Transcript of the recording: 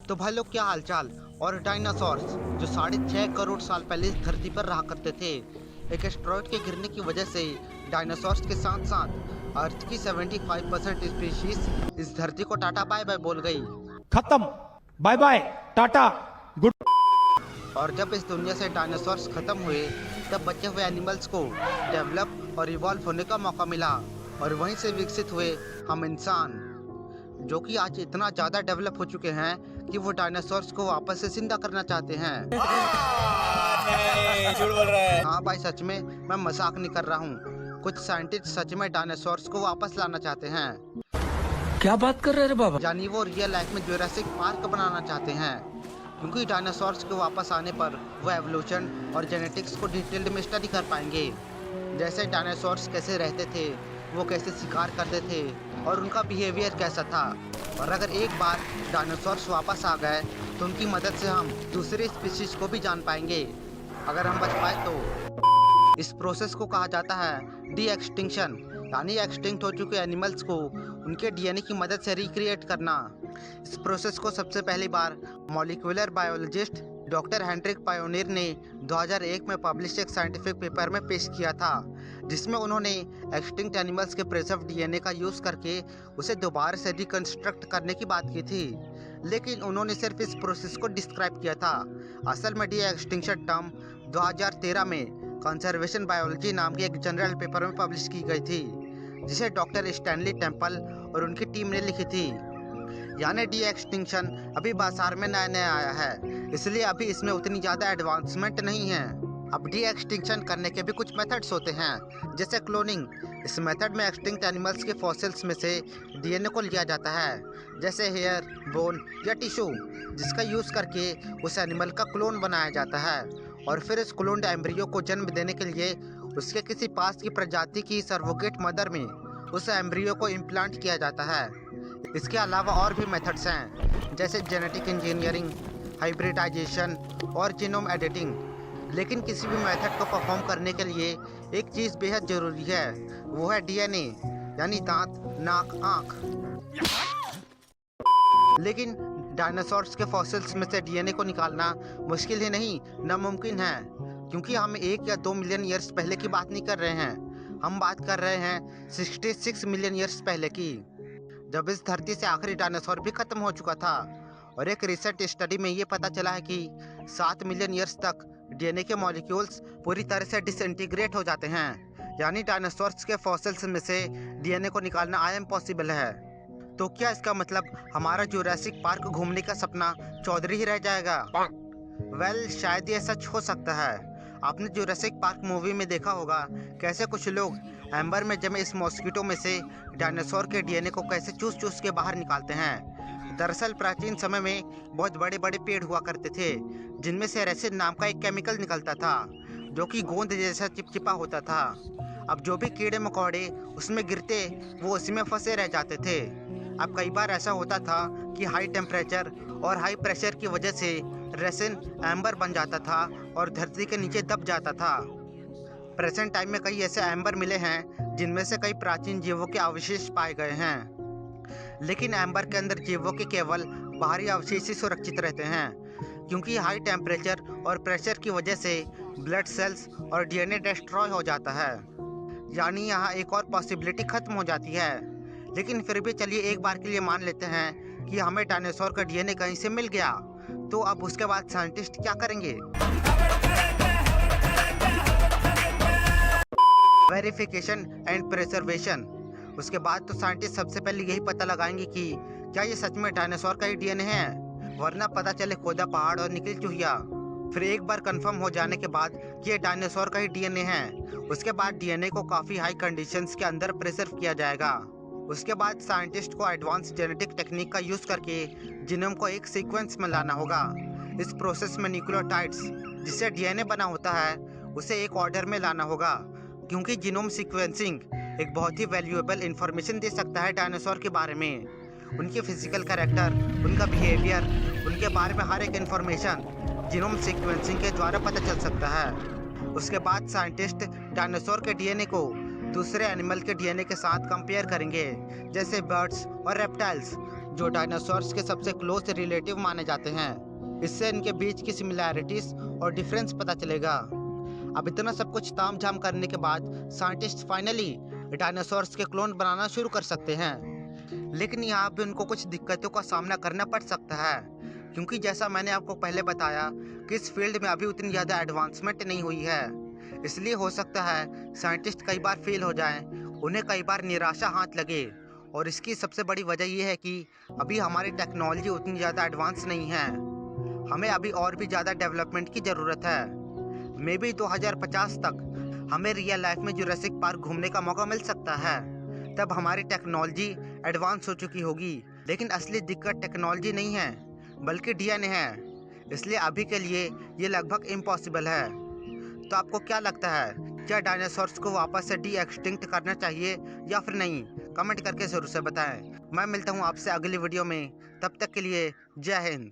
तो भाई लोग क्या हालचाल। और डायनासोर्स जो 6.5 करोड़ साल पहले इस धरती पर रहा करते थे, एक एस्टेरॉयड के गिरने की वजह से डायनासोर्स के साथ साथ अर्थ की 75% स्पीशीज इस धरती को टाटा बाय बाय बोल गई। खत्म, बाय बाय, टाटा, गुड। और जब इस दुनिया से डायनासोर्स खत्म हुए तब बचे हुए एनिमल्स को डेवलप और इवॉल्व होने का मौका मिला और वहीं से विकसित हुए हम इंसान, जो कि आज इतना ज़्यादा डेवलप हो चुके हैं कि वो डायनासोर्स को वापस से जिंदा करना चाहते हैं। झूठ बोल रहा है। हाँ भाई, सच में मैं मजाक नहीं कर रहा हूँ। कुछ साइंटिस्ट सच में डायनासोर्स को वापस लाना चाहते हैं। क्या बात कर रहे हैं बाबा? यानी वो रियल लाइफ में जुरासिक पार्क बनाना चाहते हैं, क्योंकि डायनासोर्स के वापस आने पर वो एवोल्यूशन और जेनेटिक्स को डिटेल्ड में स्टडी कर पाएंगे। जैसे डायनासोर्स कैसे रहते थे, वो कैसे शिकार करते थे और उनका बिहेवियर कैसा था। और अगर एक बार डायनासोर्स वापस आ गए तो उनकी मदद से हम दूसरे स्पीशीज को भी जान पाएंगे, अगर हम बच पाए तो। इस प्रोसेस को कहा जाता है डी एक्सटिंक्शन, यानी एक्सटिंक्ट हो चुके एनिमल्स को उनके डीएनए की मदद से रिक्रिएट करना। इस प्रोसेस को सबसे पहली बार molecular biologist doctor Henrik pioneer ने 2001 में पब्लिश एक साइंटिफिक पेपर में पेश किया था, जिसमें उन्होंने एक्सटिंक्ट एनिमल्स के प्रिजर्व डीएनए का यूज़ करके उसे दोबारा से रिकंस्ट्रक्ट करने की बात की थी। लेकिन उन्होंने सिर्फ इस प्रोसेस को डिस्क्राइब किया था। असल में डी एक्सटिंक्शन टर्म 2013 में कंजर्वेशन बायोलॉजी नाम के एक जनरल पेपर में पब्लिश की गई थी, जिसे डॉक्टर स्टैनली टेम्पल और उनकी टीम ने लिखी थी। यानी डी एक्सटिंक्शन अभी बाजार में नया नया आया है, इसलिए अभी इसमें उतनी ज़्यादा एडवांसमेंट नहीं है। अब डी एक्सटिंक्शन करने के भी कुछ मेथड्स होते हैं, जैसे क्लोनिंग। इस मेथड में एक्सटिंक्ट एनिमल्स के फॉसिल्स में से डीएनए को लिया जाता है, जैसे हेयर, बोन या टिश्यू, जिसका यूज़ करके उस एनिमल का क्लोन बनाया जाता है। और फिर इस क्लोन्ड एम्ब्रियो को जन्म देने के लिए उसके किसी पास की प्रजाति की सर्वोगेट मदर में उस एम्ब्रियो को इम्प्लांट किया जाता है। इसके अलावा और भी मेथड्स हैं, जैसे जेनेटिक इंजीनियरिंग, हाइब्रिडाइजेशन और जीनोम एडिटिंग। लेकिन किसी भी मेथड को परफॉर्म करने के लिए एक चीज़ बेहद ज़रूरी है, वो है डीएनए, यानी दांत, नाक, आँख। लेकिन डायनासोर्स के फॉसिल्स में से डीएनए को निकालना मुश्किल ही नहीं, नामुमकिन है, क्योंकि हम 1 या 2 मिलियन ईयर्स पहले की बात नहीं कर रहे हैं। हम बात कर रहे हैं 66 मिलियन ईयर्स पहले की, जब इस धरती से आखिरी डायनासोर भी खत्म हो चुका था। और एक रिसर्च स्टडी में ये पता चला है कि 7 मिलियन ईयर्स तक डीएनए के मॉलिक्यूल्स पूरी तरह से डिसइंटीग्रेट हो जाते हैं। यानी डायनासोर्स के फॉसिल्स में से डीएनए को निकालना आई इम्पॉसिबल है। तो क्या इसका मतलब हमारा जुरासिक पार्क घूमने का सपना चौधरी ही रह जाएगा? वेल, शायद ये सच हो सकता है। आपने जुरासिक पार्क मूवी में देखा होगा कैसे कुछ लोग एम्बर में जमे इस मॉस्किटो में से डायनासोर के डीएनए को कैसे चूस चूस के बाहर निकालते हैं। दरअसल प्राचीन समय में बहुत बड़े बड़े पेड़ हुआ करते थे, जिनमें से रेसिन नाम का एक केमिकल निकलता था, जो कि गोंद जैसा चिपचिपा होता था। अब जो भी कीड़े मकोड़े उसमें गिरते वो उसी में फंसे रह जाते थे। अब कई बार ऐसा होता था कि हाई टेम्परेचर और हाई प्रेशर की वजह से रेसिन एम्बर बन जाता था और धरती के नीचे दब जाता था। प्रेजेंट टाइम में कई ऐसे एम्बर मिले हैं जिनमें से कई प्राचीन जीवों के अवशेष पाए गए हैं। लेकिन एम्बर के अंदर जीवों के केवल बाहरी अवशेष ही सुरक्षित रहते हैं, क्योंकि हाई टेम्परेचर और प्रेशर की वजह से ब्लड सेल्स और डीएनए डिस्ट्रॉय हो जाता है। यानी यहाँ एक और पॉसिबिलिटी खत्म हो जाती है। लेकिन फिर भी चलिए एक बार के लिए मान लेते हैं कि हमें डायनासोर का डीएनए कहीं से मिल गया, तो अब उसके बाद साइंटिस्ट क्या करेंगे? Verification and preservation. उसके बाद तो साइंटिस्ट सबसे पहले यही पता लगाएंगे कि क्या ये सच में डायनासोर का ही डीएनए है, वरना पता चले खोदा पहाड़ और निकल चूहिया। फिर एक बार कंफर्म हो जाने के बाद कि ये डायनासोर का ही डीएनए है, उसके बाद डीएनए को काफ़ी हाई कंडीशंस के अंदर प्रिजर्व किया जाएगा। उसके बाद साइंटिस्ट को एडवांस जेनेटिक टेक्निक का यूज़ करके जीनोम को एक सीक्वेंस में लाना होगा। इस प्रोसेस में न्यूक्लियोटाइड्स, जिससे डीएनए बना होता है, उसे एक ऑर्डर में लाना होगा, क्योंकि जीनोम सीक्वेंसिंग एक बहुत ही वैल्यूएबल इंफॉर्मेशन दे सकता है डायनासोर के बारे में। उनके फिजिकल कैरेक्टर, उनका बिहेवियर, उनके बारे में हर एक इंफॉर्मेशन जीनोम सीक्वेंसिंग के द्वारा पता चल सकता है। उसके बाद साइंटिस्ट डायनासोर के डीएनए को दूसरे एनिमल के डीएनए के साथ कंपेयर करेंगे, जैसे बर्ड्स और रेप्टाइल्स, जो डायनासोर्स के सबसे क्लोज रिलेटिव माने जाते हैं। इससे इनके बीच की सिमिलैरिटीज और डिफरेंस पता चलेगा। अब इतना सब कुछ तामझाम करने के बाद साइंटिस्ट फाइनली डायनासोर्स के क्लोन बनाना शुरू कर सकते हैं। लेकिन यहाँ भी उनको कुछ दिक्कतों का सामना करना पड़ सकता है, क्योंकि जैसा मैंने आपको पहले बताया कि इस फील्ड में अभी उतनी ज़्यादा एडवांसमेंट नहीं हुई है। इसलिए हो सकता है साइंटिस्ट कई बार फेल हो जाएं, उन्हें कई बार निराशा हाथ लगे। और इसकी सबसे बड़ी वजह यह है कि अभी हमारी टेक्नोलॉजी उतनी ज़्यादा एडवांस नहीं है। हमें अभी और भी ज़्यादा डेवलपमेंट की ज़रूरत है। मे बी 2050 तक हमें रियल लाइफ में जुरासिक पार्क घूमने का मौका मिल सकता है। तब हमारी टेक्नोलॉजी एडवांस हो चुकी होगी। लेकिन असली दिक्कत टेक्नोलॉजी नहीं है, बल्कि डीएनए है। इसलिए अभी के लिए ये लगभग इम्पॉसिबल है। तो आपको क्या लगता है, क्या डायनासोर्स को वापस से डी एक्सटिंक्ट करना चाहिए या फिर नहीं? कमेंट करके ज़रूर से बताएं। मैं मिलता हूँ आपसे अगली वीडियो में, तब तक के लिए जय हिंद।